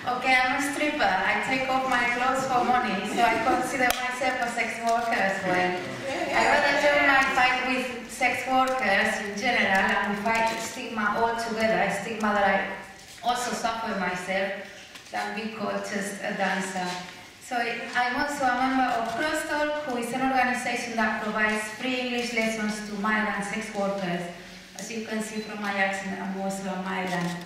Okay, I'm a stripper. I take off my clothes for money, so I consider myself a sex worker as well. I rather join my fight with sex workers in general and fight stigma altogether, a stigma that I also suffer myself, than be called just a dancer. So I'm also a member of Crosstalk, who is an organization that provides free English lessons to migrant sex workers. As you can see from my accent, I'm also a migrant.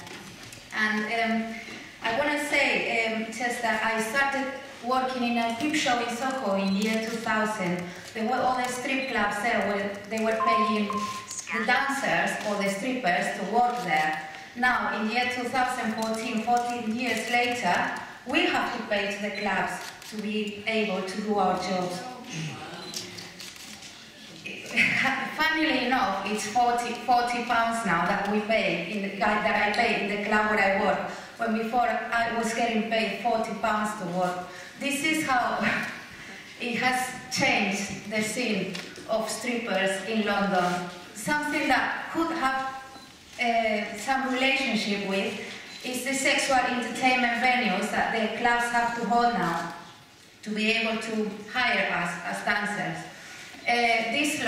And I want to say just that I started working in a peep show in Soho in the year 2000. There were all the strip clubs there where they were paying the dancers or the strippers to work there. Now, in the year 2014, 14 years later, we have to pay to the clubs to be able to do our jobs. Funnily enough, it's 40 pounds now that we pay, that I pay in the club where I work, when before I was getting paid 40 pounds to work. This is how it has changed the scene of strippers in London. Something that could have some relationship with is the sexual entertainment venues that the clubs have to hold now to be able to hire us as dancers. This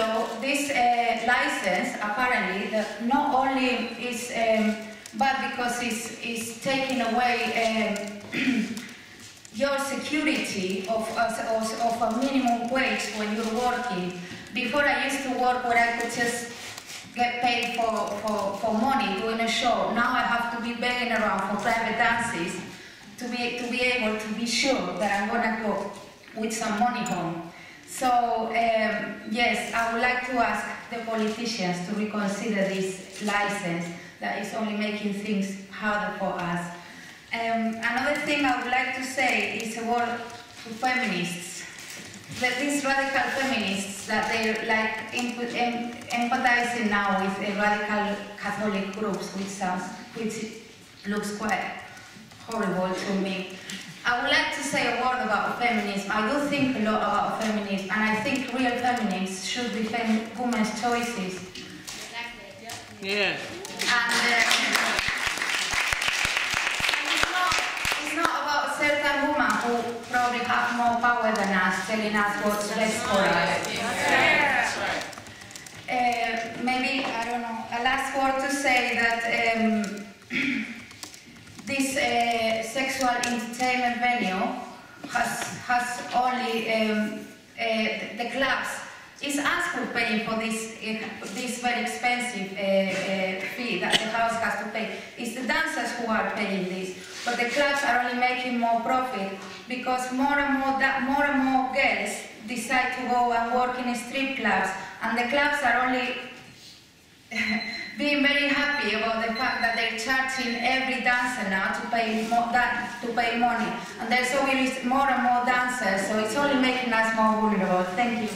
license, apparently, that not only is bad because it's taking away your security of a minimum wage when you're working. Before I used to work where I could just get paid for money doing a show. Now I have to be begging around for private dances to be able to be sure that I'm gonna go with some money home. So yes, I would like to ask the politicians to reconsider this license that is only making things harder for us. Another thing I would like to say is a word to feminists. That these radical feminists that they're like empathizing now with radical Catholic groups, which looks quite horrible to me. I would like to say a word about feminism. I do think a lot about feminism, and I think real feminists should defend women's choices. Exactly. Yeah. And it's not about certain women who probably have more power than us, telling us what's best for us. Yeah. Maybe, I don't know, a last word to say that this sexual entertainment venue has only the clubs. It's us who are paying for this very expensive fee that the house has to pay. It's the dancers who are paying this, but the clubs are only making more profit because more and more girls decide to go and work in strip clubs, and the clubs are only being very happy about the fact that they're charging every dancer now to pay money, and there's always more and more dancers, so it's only making us more vulnerable. Thank you.